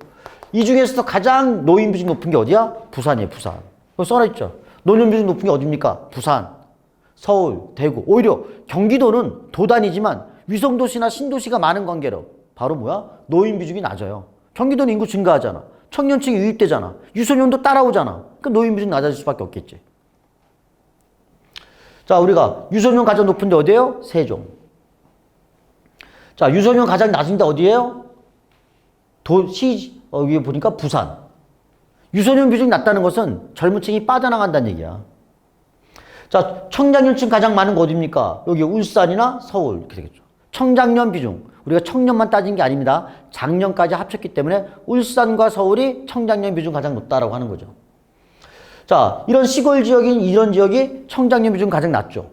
이 중에서도 가장 노인 비중 높은 게 어디야? 부산이에요, 부산. 여기 써놔있죠. 노년 비중 높은 게 어딥니까? 부산, 서울, 대구. 오히려 경기도는 도단이지만 위성도시나 신도시가 많은 관계로 바로 뭐야? 노인 비중이 낮아요. 경기도는 인구 증가하잖아. 청년층이 유입되잖아. 유소년도 따라오잖아. 그러니까 노인 비중 낮아질 수밖에 없겠지. 자, 우리가 유소년 가장 높은 데 어디예요? 세종. 자, 유소년 가장 낮은 데 어디예요? 여기 보니까 부산. 유소년 비중이 낮다는 것은 젊은 층이 빠져나간다는 얘기야. 자, 청장년층 가장 많은 거 어디입니까? 여기 울산이나 서울 이렇게 되겠죠. 청장년 비중. 우리가 청년만 따진 게 아닙니다. 장년까지 합쳤기 때문에 울산과 서울이 청장년 비중 가장 높다라고 하는 거죠. 자, 이런 시골 지역인 이런 지역이 청장년 비중 가장 낮죠.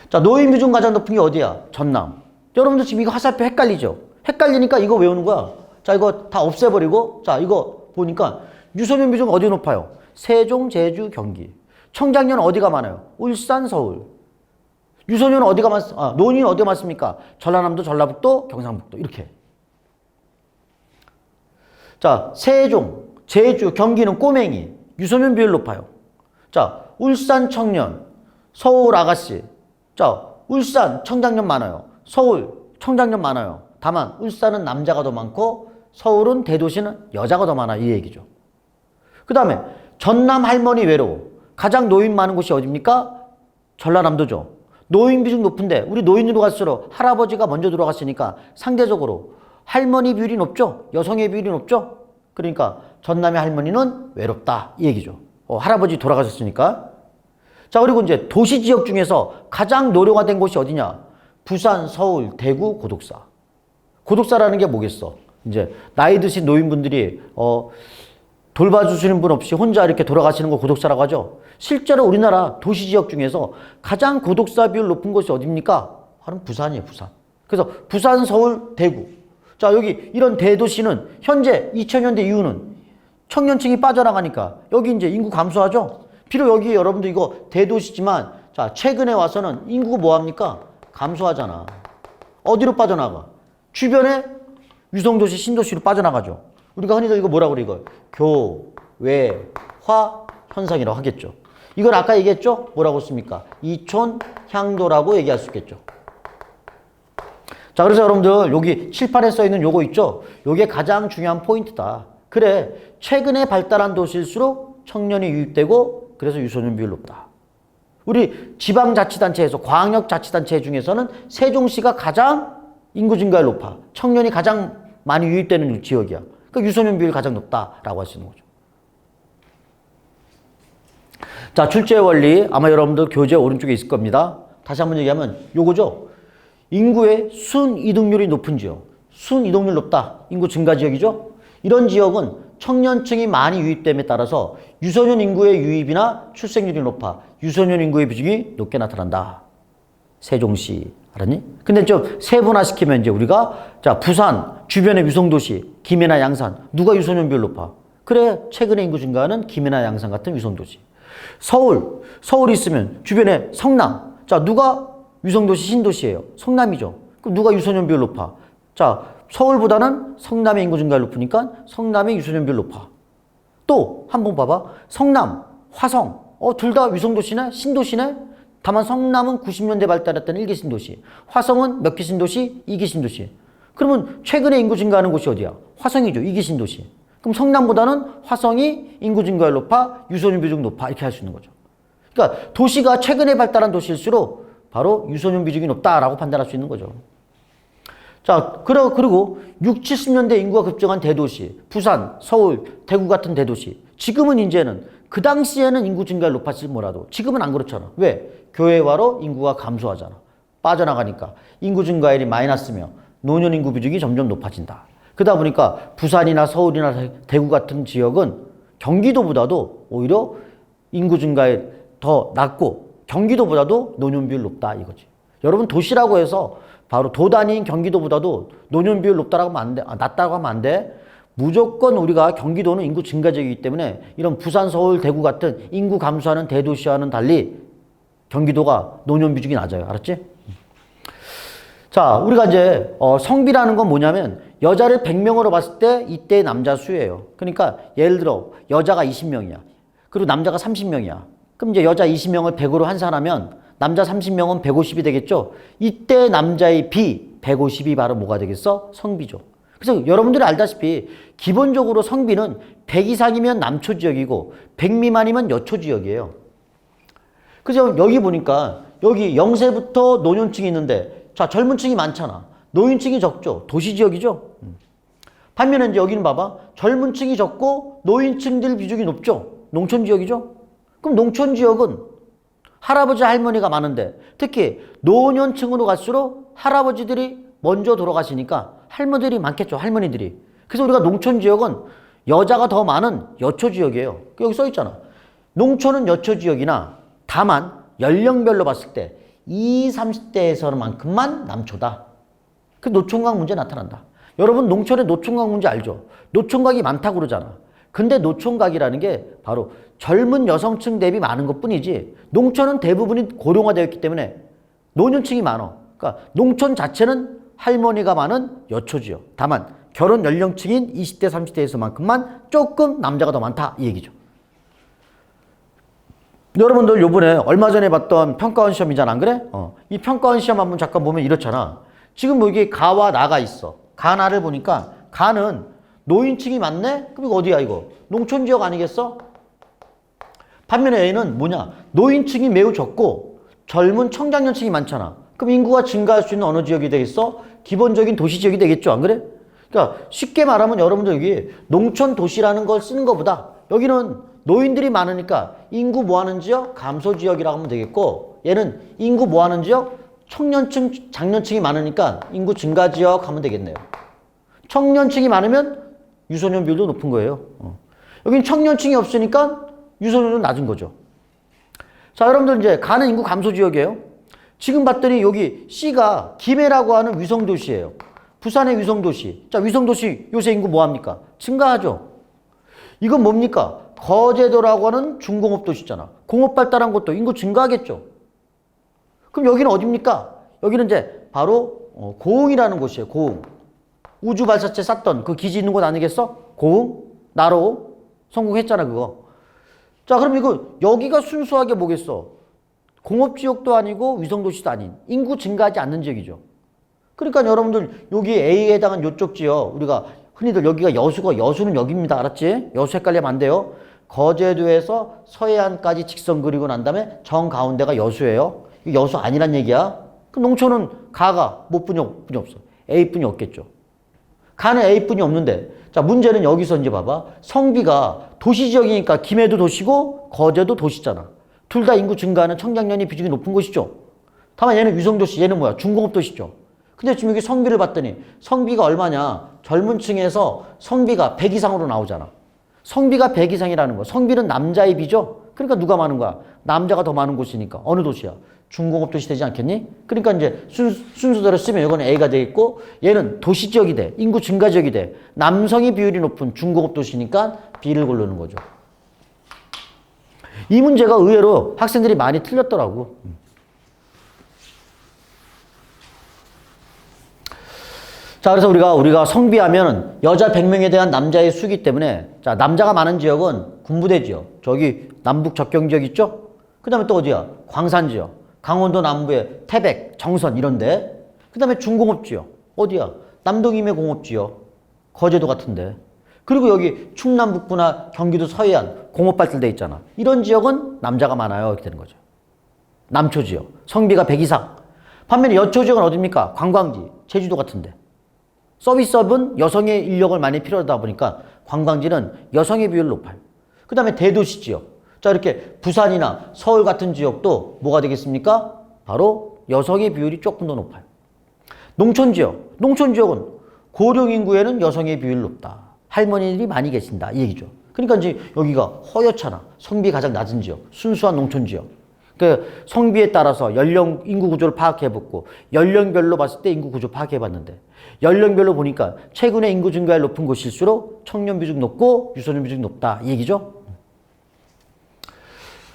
자, 노인 비중 가장 높은 게 어디야? 전남. 여러분들 지금 이거 화살표 헷갈리죠? 헷갈리니까 이거 외우는 거야. 자, 이거 다 없애버리고 자, 이거 보니까 유소년 비중 어디 높아요? 세종, 제주, 경기. 청장년 어디가 많아요? 울산, 서울. 유소년은 어디가 노인은 어디가 많습니까? 전라남도, 전라북도, 경상북도 이렇게. 자, 세종, 제주, 경기는 꼬맹이. 유소년 비율 높아요. 자, 울산 청년, 서울 아가씨. 자, 울산 청장년 많아요. 서울 청장년 많아요. 다만 울산은 남자가 더 많고 서울은 대도시는 여자가 더 많아 이 얘기죠. 그 다음에 전남 할머니 외로 가장 노인 많은 곳이 어디입니까? 전라남도죠. 노인 비중 높은데 우리 노인으로 갈수록 할아버지가 먼저 돌아갔으니까 상대적으로 할머니 비율이 높죠. 여성의 비율이 높죠. 그러니까 전남의 할머니는 외롭다 이 얘기죠. 할아버지 돌아가셨으니까. 자, 그리고 이제 도시 지역 중에서 가장 노령화된 곳이 어디냐? 부산, 서울, 대구, 고독사. 고독사라는 게 뭐겠어? 이제 나이 드신 노인분들이 돌봐주시는 분 없이 혼자 이렇게 돌아가시는 걸 고독사라고 하죠. 실제로 우리나라 도시 지역 중에서 가장 고독사 비율 높은 곳이 어디입니까? 바로 부산이에요, 부산. 그래서 부산, 서울, 대구. 자, 여기 이런 대도시는 현재 2000년대 이후는 청년층이 빠져나가니까 여기 이제 인구 감소하죠. 비록 여기 여러분들 이거 대도시지만 자, 최근에 와서는 인구가 뭐합니까? 감소하잖아. 어디로 빠져나가? 주변에 위성도시, 신도시로 빠져나가죠. 우리가 흔히들 이거 뭐라고 그래, 이걸? 교외화 현상이라고 하겠죠. 이걸 아까 얘기했죠? 뭐라고 씁니까? 이촌향도라고 얘기할 수 있겠죠. 자, 그래서 여러분들 여기 칠판에 써 있는 요거 있죠? 요게 가장 중요한 포인트다. 그래, 최근에 발달한 도시일수록 청년이 유입되고 그래서 유소년 비율이 높다. 우리 지방자치단체에서 광역자치단체 중에서는 세종시가 가장 인구 증가율 높아. 청년이 가장 많이 유입되는 지역이야. 그러니까 유소년 비율이 가장 높다라고 할 수 있는 거죠. 자, 출제 원리 아마 여러분들 교재 오른쪽에 있을 겁니다. 다시 한번 얘기하면 요거죠. 인구의 순이동률이 높은 지역. 순이동률 높다. 인구 증가 지역이죠. 이런 지역은 청년층이 많이 유입됨에 따라서 유소년 인구의 유입이나 출생률이 높아 유소년 인구의 비중이 높게 나타난다. 세종시 알았니? 근데 좀 세분화시키면 이제 우리가 자, 부산 주변의 위성도시 김해나 양산 누가 유소년 비율 높아? 그래, 최근에 인구 증가하는 김해나 양산 같은 위성도시. 서울이 있으면 주변에 성남. 자, 누가 위성도시 신도시예요? 성남이죠. 그럼 누가 유소년 비율 높아? 자, 서울보다는 성남의 인구 증가율 높으니까 성남의 유소년 비율 높아. 또 한 번 봐봐. 성남, 화성. 둘 다 위성도시네? 신도시네? 다만 성남은 90년대 발달했던 1기 신도시. 화성은 몇 기 신도시? 2기 신도시. 그러면 최근에 인구 증가하는 곳이 어디야? 화성이죠. 2기 신도시. 그럼 성남보다는 화성이 인구 증가율 높아, 유소년 비중 높아. 이렇게 할 수 있는 거죠. 그러니까 도시가 최근에 발달한 도시일수록 바로 유소년 비중이 높다라고 판단할 수 있는 거죠. 자, 그리고 60, 70년대 인구가 급증한 대도시, 부산, 서울, 대구 같은 대도시. 지금은 이제는 그 당시에는 인구 증가율 높았을지 몰라도 지금은 안 그렇잖아. 왜? 교외화로 인구가 감소하잖아. 빠져나가니까 인구 증가율이 마이너스며 노년 인구 비중이 점점 높아진다. 그러다 보니까 부산이나 서울이나 대구 같은 지역은 경기도보다도 오히려 인구 증가율 더 낮고 경기도보다도 노년 비율 높다 이거지. 여러분 도시라고 해서 바로 도 단위인 경기도보다도 노년 비율 높다라고 하면 안 돼. 낮다고 하면 안 돼. 무조건 우리가 경기도는 인구 증가 지역이기 때문에 이런 부산, 서울, 대구 같은 인구 감소하는 대도시와는 달리 경기도가 노년 비중이 낮아요. 알았지? 자, 우리가 이제 성비라는 건 뭐냐면 여자를 100명으로 봤을 때 이때의 남자 수예요. 그러니까 예를 들어 여자가 20명이야. 그리고 남자가 30명이야. 그럼 이제 여자 20명을 100으로 환산하면 남자 30명은 150이 되겠죠? 이때 남자의 비 150이 바로 뭐가 되겠어? 성비죠. 그래서 여러분들이 알다시피 기본적으로 성비는 100 이상이면 남초 지역이고 100 미만이면 여초 지역이에요. 그래서 여기 보니까 여기 0세부터 노년층이 있는데 자, 젊은 층이 많잖아. 노인층이 적죠. 도시 지역이죠. 반면에 이제 여기는 봐봐. 젊은 층이 적고 노인층들 비중이 높죠. 농촌 지역이죠. 그럼 농촌 지역은 할아버지 할머니가 많은데 특히 노년층으로 갈수록 할아버지들이 먼저 돌아가시니까 할머니들이 많겠죠. 할머니들이. 그래서 우리가 농촌 지역은 여자가 더 많은 여초 지역이에요. 여기 써 있잖아. 농촌은 여초 지역이나 다만 연령별로 봤을 때 20, 30대에서만큼만 남초다. 그 노총각 문제 나타난다. 여러분 농촌의 노총각 문제 알죠? 노총각이 많다고 그러잖아. 근데 노총각이라는 게 바로 젊은 여성층 대비 많은 것뿐이지 농촌은 대부분이 고령화되어 있기 때문에 노년층이 많아. 그러니까 농촌 자체는 할머니가 많은 여초지역. 다만 결혼 연령층인 20대, 30대에서만큼만 조금 남자가 더 많다 이 얘기죠. 여러분들 요번에 얼마 전에 봤던 평가원 시험이잖아, 안 그래? 이 평가원 시험 한번 잠깐 보면 이렇잖아. 지금 뭐 이게 가와 나가 있어. 가, 나를 보니까 가는 노인층이 많네? 그럼 이거 어디야 이거? 농촌 지역 아니겠어? 반면에 A는 뭐냐? 노인층이 매우 적고 젊은 청장년층이 많잖아. 그럼 인구가 증가할 수 있는 어느 지역이 되겠어? 기본적인 도시 지역이 되겠죠. 안 그래? 그러니까 쉽게 말하면 여러분들 여기 농촌 도시라는 걸 쓰는 것보다 여기는 노인들이 많으니까 인구 뭐 하는 지역? 감소 지역이라고 하면 되겠고, 얘는 인구 뭐 하는 지역? 청년층, 장년층이 많으니까 인구 증가 지역 하면 되겠네요. 청년층이 많으면 유소년 비율도 높은 거예요. 여긴 청년층이 없으니까 유소년은 낮은 거죠. 자, 여러분들 이제 가는 인구 감소 지역이에요. 지금 봤더니 여기 C가 김해라고 하는 위성도시예요. 부산의 위성도시. 자, 위성도시 요새 인구 뭐합니까? 증가하죠. 이건 뭡니까? 거제도라고 하는 중공업도시잖아. 공업 발달한 곳도 인구 증가하겠죠. 그럼 여기는 어딥니까? 여기는 이제 바로 고흥이라는 곳이에요. 고흥. 우주 발사체 쐈던 그 기지 있는 곳 아니겠어? 고흥? 나로? 성공했잖아, 그거. 자, 그럼 이거 여기가 순수하게 뭐겠어? 공업지역도 아니고 위성도시도 아닌 인구 증가하지 않는 지역이죠. 그러니까 여러분들 여기 A에 해당한 이쪽 지역, 우리가 흔히들 여기가 여수고 여수는 여기입니다. 알았지? 여수 헷갈리면 안 돼요. 거제도에서 서해안까지 직선 그리고 난 다음에 정 가운데가 여수예요. 여수 아니란 얘기야. 그럼 농촌은 가가 몇 분이 없어. A분이 없겠죠. 가는 A분이 없는데, 자, 문제는 여기서 이제 봐봐. 성비가 도시지역이니까 김해도 도시고 거제도 도시잖아. 둘 다 인구 증가하는 청장년이 비중이 높은 곳이죠. 다만 얘는 위성도시, 얘는 뭐야? 중공업도시죠. 근데 지금 여기 성비를 봤더니 성비가 얼마냐? 젊은 층에서 성비가 100 이상으로 나오잖아. 성비가 100 이상이라는 거. 성비는 남자의 비죠? 그러니까 누가 많은 거야? 남자가 더 많은 곳이니까. 어느 도시야? 중공업도시 되지 않겠니? 그러니까 이제 순서대로 쓰면 이거는 A가 되겠고, 얘는 도시지역이 돼. 인구 증가지역이 돼. 남성의 비율이 높은 중공업도시니까 B를 고르는 거죠. 이 문제가 의외로 학생들이 많이 틀렸더라고. 자, 그래서 우리가 성비하면 여자 100명에 대한 남자의 수기 때문에, 자, 남자가 많은 지역은 군부대 지역. 저기 남북 접경 지역 있죠? 그 다음에 또 어디야? 광산 지역. 강원도 남부의 태백, 정선 이런데. 그 다음에 중공업 지역. 어디야? 남동임의 공업 지역. 거제도 같은데. 그리고 여기 충남 북부나 경기도 서해안 공업 발달돼 있잖아. 이런 지역은 남자가 많아요. 이렇게 되는 거죠. 남초 지역. 성비가 100 이상. 반면에 여초 지역은 어딥니까? 관광지, 제주도 같은데. 서비스업은 여성의 인력을 많이 필요하다 보니까 관광지는 여성의 비율이 높아요. 그 다음에 대도시 지역. 자, 이렇게 부산이나 서울 같은 지역도 뭐가 되겠습니까? 바로 여성의 비율이 조금 더 높아요. 농촌 지역. 농촌 지역은 고령 인구에는 여성의 비율이 높다. 할머니들이 많이 계신다. 이 얘기죠. 그러니까 이제 여기가 허옇잖아. 성비 가장 낮은 지역. 순수한 농촌 지역. 그 성비에 따라서 연령 인구 구조를 파악해봤고, 연령별로 봤을 때 인구 구조 파악해봤는데, 연령별로 보니까 최근에 인구 증가율 높은 곳일수록 청년 비중 높고 유소년 비중 높다. 이 얘기죠.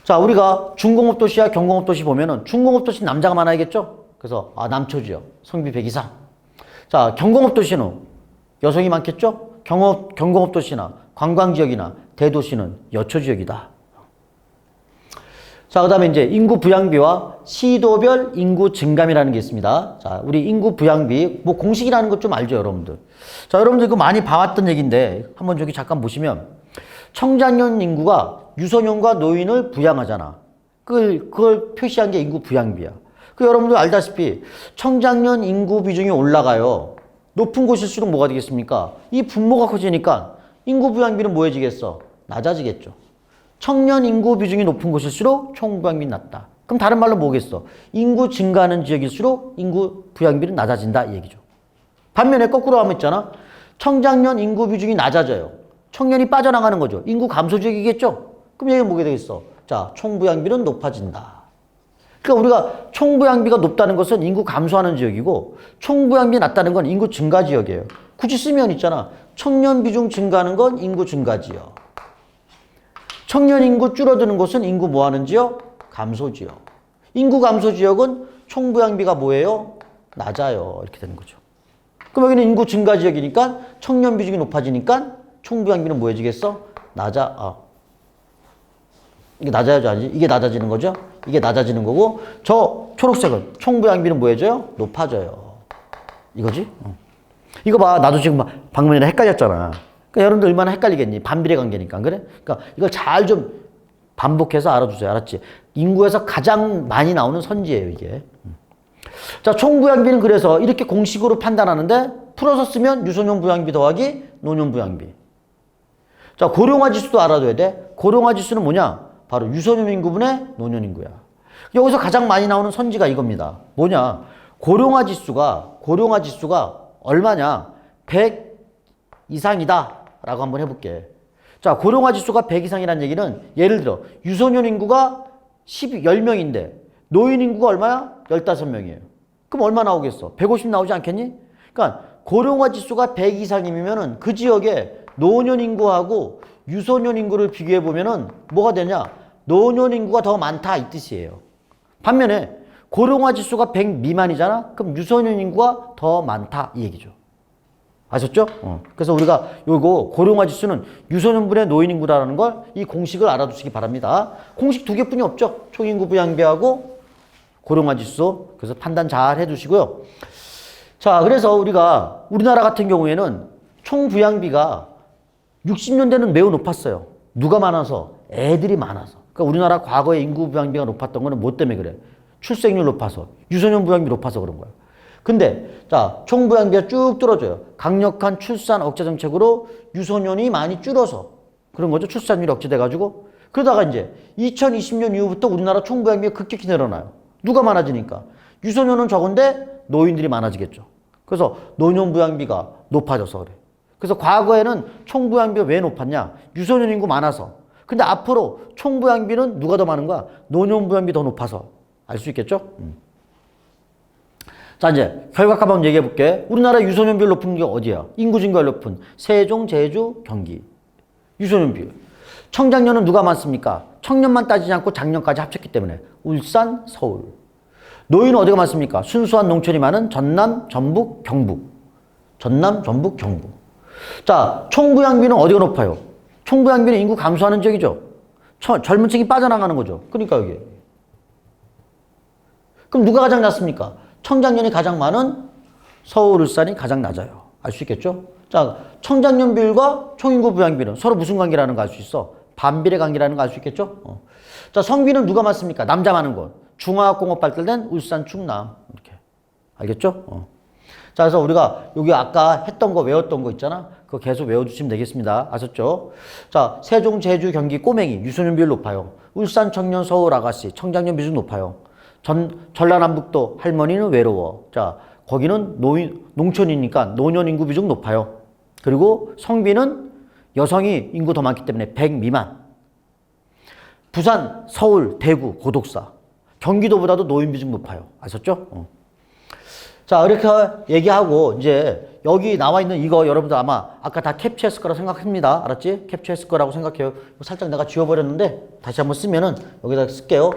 자, 우리가 중공업 도시와 경공업 도시 보면은 중공업 도시 남자가 많아야겠죠. 그래서 남초 지역 성비 100 이상. 자, 경공업 도시는 여성이 많겠죠. 경공업 도시나 관광 지역이나 대도시는 여초 지역이다. 자, 그 다음에 이제 인구 부양비와 시도별 인구 증감이라는 게 있습니다. 자, 우리 인구 부양비, 뭐 공식이라는 것 좀 알죠, 여러분들? 자, 여러분들 이거 많이 봐왔던 얘기인데, 한번 저기 잠깐 보시면, 청장년 인구가 유소년과 노인을 부양하잖아. 그걸 표시한 게 인구 부양비야. 그 여러분들 알다시피, 청장년 인구 비중이 올라가요. 높은 곳일수록 뭐가 되겠습니까? 이 분모가 커지니까 인구 부양비는 뭐해지겠어? 낮아지겠죠. 청년 인구 비중이 높은 곳일수록 총 부양비는 낮다. 그럼 다른 말로 뭐겠어? 인구 증가하는 지역일수록 인구 부양비는 낮아진다 이 얘기죠. 반면에 거꾸로 하면 있잖아. 청장년 인구 비중이 낮아져요. 청년이 빠져나가는 거죠. 인구 감소 지역이겠죠? 그럼 얘기는 뭐게 되겠어? 자, 총 부양비는 높아진다. 그러니까 우리가 총 부양비가 높다는 것은 인구 감소하는 지역이고, 총 부양비 낮다는 건 인구 증가 지역이에요. 굳이 쓰면 있잖아. 청년 비중 증가하는 건 인구 증가 지역. 청년 인구 줄어드는 곳은 인구 뭐하는 지역? 감소 지역. 인구 감소 지역은 총 부양비가 뭐예요? 낮아요. 이렇게 되는 거죠. 그럼 여기는 인구 증가 지역이니까 청년 비중이 높아지니까 총 부양비는 뭐해지겠어? 이게 낮아야죠, 아니지? 이게 낮아지는 거죠? 이게 낮아지는 거고, 저 초록색은 총 부양비는 뭐해져요? 높아져요. 이거지? 이거 봐. 나도 지금 방금 전에 헷갈렸잖아. 그러니까 여러분들 얼마나 헷갈리겠니? 반비례 관계니까, 안 그래? 그러니까 이걸 잘 좀 반복해서 알아두세요. 알았지? 인구에서 가장 많이 나오는 선지예요, 이게. 자, 총부양비는 그래서 이렇게 공식으로 판단하는데 풀어서 쓰면 유소년 부양비 더하기 노년 부양비. 자, 고령화 지수도 알아둬야 돼. 고령화 지수는 뭐냐? 바로 유소년 인구분의 노년 인구야. 여기서 가장 많이 나오는 선지가 이겁니다. 뭐냐? 고령화 지수가 얼마냐? 100 이상이다 라고 한번 해볼게. 자, 고령화 지수가 100 이상이라는 얘기는 예를 들어 유소년 인구가 10명인데 노인 인구가 얼마야? 15명이에요. 그럼 얼마 나오겠어? 150 나오지 않겠니? 그러니까 고령화 지수가 100 이상이면은 그 지역에 노년 인구하고 유소년 인구를 비교해 보면은 뭐가 되냐? 노년 인구가 더 많다 이 뜻이에요. 반면에 고령화 지수가 100 미만이잖아? 그럼 유소년 인구가 더 많다 이 얘기죠. 아셨죠? 그래서 우리가 요거 고령화 지수는 유소년분의 노인 인구라는 걸 이 공식을 알아두시기 바랍니다. 공식 두 개뿐이 없죠. 총인구 부양비하고 고령화 지수. 그래서 판단 잘 해두시고요. 자, 그래서 우리나라 같은 경우에는 총 부양비가 60년대는 매우 높았어요. 누가 많아서? 애들이 많아서. 그러니까 우리나라 과거에 인구 부양비가 높았던 거는 뭐 때문에 그래? 출생률 높아서, 유소년 부양비 높아서 그런 거야. 근데 자, 총 부양비가 쭉 떨어져요. 강력한 출산 억제 정책으로 유소년이 많이 줄어서 그런 거죠. 출산율이 억제돼가지고. 그러다가 이제 2020년 이후부터 우리나라 총 부양비가 급격히 늘어나요. 누가 많아지니까? 유소년은 적은데 노인들이 많아지겠죠. 그래서 노년 부양비가 높아져서 그래. 그래서 과거에는 총 부양비가 왜 높았냐? 유소년 인구 많아서. 근데 앞으로 총 부양비는 누가 더 많은 거야? 노년 부양비 더 높아서. 알 수 있겠죠? 자, 이제 결과값 한번 얘기해 볼게. 우리나라 유소년 비율 높은 게 어디야? 인구 증가율 높은 세종, 제주, 경기. 유소년 비율. 청장년은 누가 많습니까? 청년만 따지지 않고 장년까지 합쳤기 때문에 울산, 서울. 노인은 어디가 많습니까? 순수한 농촌이 많은 전남, 전북, 경북. 전남, 전북, 경북. 자, 총부양비는 어디가 높아요? 총부양비는 인구 감소하는 지역이죠. 젊은 층이 빠져나가는 거죠. 그러니까 여기. 그럼 누가 가장 낮습니까? 청장년이 가장 많은 서울, 울산이 가장 낮아요. 알 수 있겠죠? 자, 청장년 비율과 총인구 부양비는 서로 무슨 관계라는 거 알 수 있어? 반비례 관계라는 거 알 수 있겠죠? 자, 성비는 누가 많습니까? 남자 많은 곳. 중화학공업 발달된 울산, 충남. 이렇게. 알겠죠? 자, 그래서 우리가 여기 아까 했던 거 외웠던 거 있잖아. 그거 계속 외워주시면 되겠습니다. 아셨죠? 자, 세종, 제주, 경기, 꼬맹이, 유소년 비율 높아요. 울산, 청년, 서울, 아가씨, 청장년 비율 높아요. 전라남북도 할머니는 외로워. 자, 거기는 농촌이니까 노년 인구 비중 높아요. 그리고 성비는 여성이 인구 더 많기 때문에 100 미만. 부산, 서울, 대구, 고독사. 경기도보다도 노인 비중 높아요. 아셨죠? 자, 이렇게 얘기하고 이제 여기 나와 있는 이거 여러분들 아마 아까 다 캡처했을 거라 생각합니다. 알았지? 캡처했을 거라고 생각해요. 살짝 내가 지워버렸는데 다시 한번 쓰면은 여기다 쓸게요.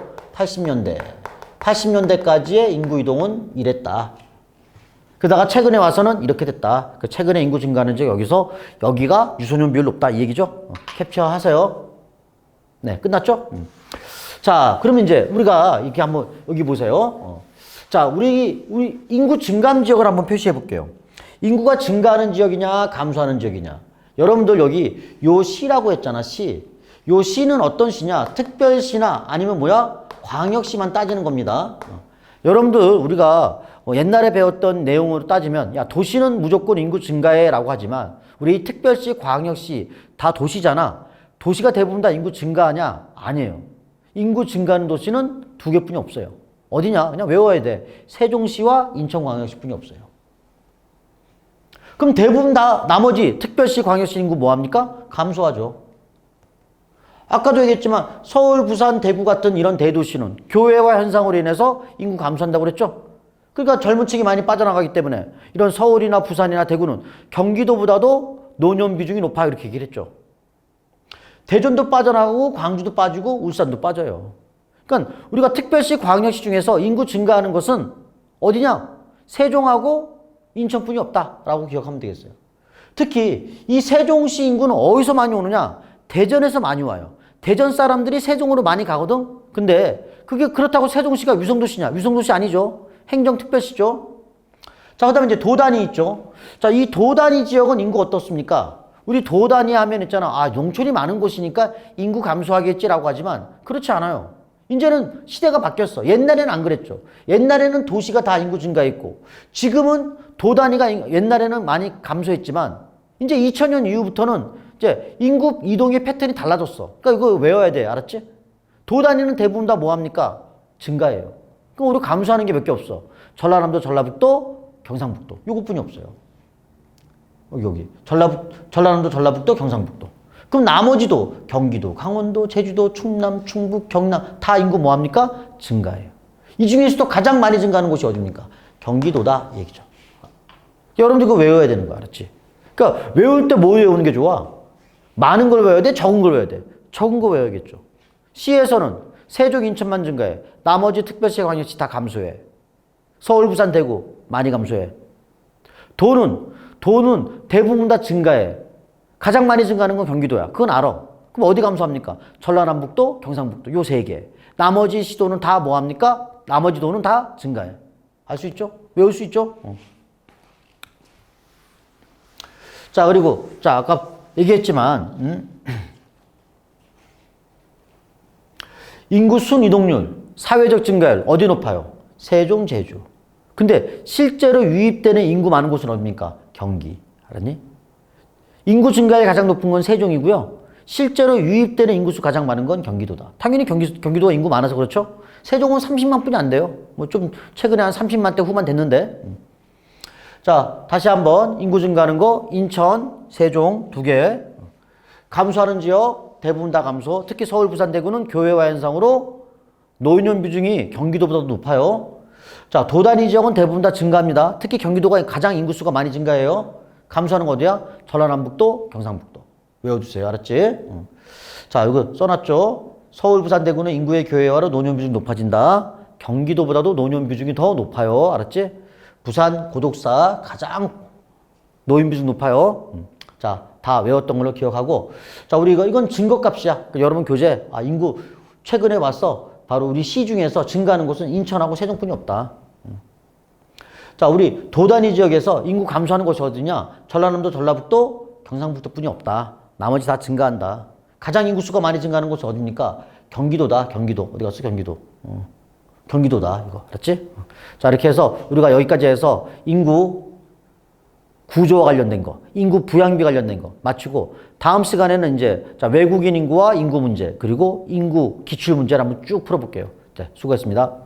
80년대까지의 인구 이동은 이랬다. 그러다가 최근에 와서는 이렇게 됐다. 그 최근에 인구 증가는 이제 여기가 유소년 비율 높다 이 얘기죠. 캡처하세요. 네, 끝났죠? 자, 그러면 이제 우리가 이렇게 한번 여기 보세요. 자, 우리 인구 증감 지역을 한번 표시해 볼게요. 인구가 증가하는 지역이냐, 감소하는 지역이냐. 여러분들 여기 요 시라고 했잖아, 시. 요 시는 어떤 시냐? 특별시나 아니면 뭐야? 광역시만 따지는 겁니다. 여러분들 우리가 옛날에 배웠던 내용으로 따지면 야, 도시는 무조건 인구 증가해 라고 하지만 우리 특별시, 광역시 다 도시잖아. 도시가 대부분 다 인구 증가하냐? 아니에요. 인구 증가하는 도시는 두 개뿐이 없어요. 어디냐? 그냥 외워야 돼. 세종시와 인천광역시뿐이 없어요. 그럼 대부분 다 나머지 특별시, 광역시 인구 뭐합니까? 감소하죠. 아까도 얘기했지만 서울, 부산, 대구 같은 이런 대도시는 교외화 현상으로 인해서 인구 감소한다고 그랬죠? 그러니까 젊은 층이 많이 빠져나가기 때문에 이런 서울이나 부산이나 대구는 경기도보다도 노년 비중이 높아 이렇게 얘기를 했죠. 대전도 빠져나가고 광주도 빠지고 울산도 빠져요. 그러니까 우리가 특별시, 광역시 중에서 인구 증가하는 것은 어디냐? 세종하고 인천뿐이 없다라고 기억하면 되겠어요. 특히 이 세종시 인구는 어디서 많이 오느냐? 대전에서 많이 와요. 대전 사람들이 세종으로 많이 가거든? 근데 그게 그렇다고 세종시가 위성도시냐? 위성도시 아니죠. 행정특별시죠. 자, 그 다음에 이제 도단위 있죠. 자, 이 도단위 지역은 인구 어떻습니까? 우리 도 단위 하면 있잖아. 아, 농촌이 많은 곳이니까 인구 감소하겠지라고 하지만 그렇지 않아요. 이제는 시대가 바뀌었어. 옛날에는 안 그랬죠. 옛날에는 도시가 다 인구 증가했고 지금은 도 단위가 옛날에는 많이 감소했지만 이제 2000년 이후부터는 이제 인구 이동의 패턴이 달라졌어. 그러니까 이거 외워야 돼. 알았지? 도 단위는 대부분 다 뭐합니까? 증가해요. 그럼 우리 감소하는 게 몇 개 없어. 전라남도, 전라북도, 경상북도. 요것뿐이 없어요. 여기 전라남도, 전라북도, 경상북도. 그럼 나머지도 경기도, 강원도, 제주도, 충남, 충북, 경남 다 인구 뭐합니까? 증가해요. 이 중에서도 가장 많이 증가하는 곳이 어디입니까? 경기도다 얘기죠. 여러분들 그거 외워야 되는 거야. 알았지? 그러니까 외울 때 뭐 외우는 게 좋아? 많은 걸 외워야 돼? 적은 걸 외워야 돼? 적은 거 외워야겠죠. 시에서는 세종, 인천만 증가해. 나머지 특별시, 광역시 다 감소해. 서울, 부산, 대구 많이 감소해. 도는 대부분 다 증가해. 가장 많이 증가하는 건 경기도야. 그건 알아. 그럼 어디 감소합니까? 전라남북도, 경상북도 요 세 개. 나머지 시도는 다 뭐합니까? 나머지 도는 다 증가해. 알 수 있죠? 외울 수 있죠? 자, 그리고 자 아까 얘기했지만 인구 순 이동률, 사회적 증가율 어디 높아요? 세종, 제주. 근데 실제로 유입되는 인구 많은 곳은 어디입니까? 경기. 알았니? 인구 증가율이 가장 높은 건 세종이고요. 실제로 유입되는 인구수 가장 많은 건 경기도다. 당연히 경기도가 인구 많아서 그렇죠? 세종은 30만 뿐이 안 돼요. 뭐 좀 최근에 한 30만 대 후반 됐는데. 자, 다시 한번 인구 증가하는 거 인천, 세종 두 개. 감소하는 지역 대부분 다 감소. 특히 서울, 부산, 대구는 교외화 현상으로 노인원 비중이 경기도보다 높아요. 자, 도단위 지역은 대부분 다 증가합니다. 특히 경기도가 가장 인구수가 많이 증가해요. 감소하는 거 어디야? 전라남북도, 경상북도. 외워주세요. 알았지? 자, 이거 써놨죠? 서울, 부산, 대구는 인구의 교외화로 노년 비중이 높아진다. 경기도보다도 노년 비중이 더 높아요. 알았지? 부산, 고독사 가장 노인 비중 높아요. 자, 다 외웠던 걸로 기억하고. 자, 우리 이건 증거값이야. 그러니까 여러분 교재, 인구 최근에 왔어. 바로 우리 시 중에서 증가하는 곳은 인천하고 세종뿐이 없다. 자, 우리 도단위 지역에서 인구 감소하는 곳이 어디냐? 전라남도, 전라북도, 경상북도 뿐이 없다. 나머지 다 증가한다. 가장 인구수가 많이 증가하는 곳은 어디입니까? 경기도다. 경기도. 어디 갔어? 경기도. 경기도다. 이거. 알았지? 자, 이렇게 해서 우리가 여기까지 해서 인구 구조와 관련된 거, 인구 부양비 관련된 거 마치고 다음 시간에는 이제 자, 외국인 인구와 인구 문제 그리고 인구 기출 문제를 한번 쭉 풀어볼게요. 네, 수고했습니다.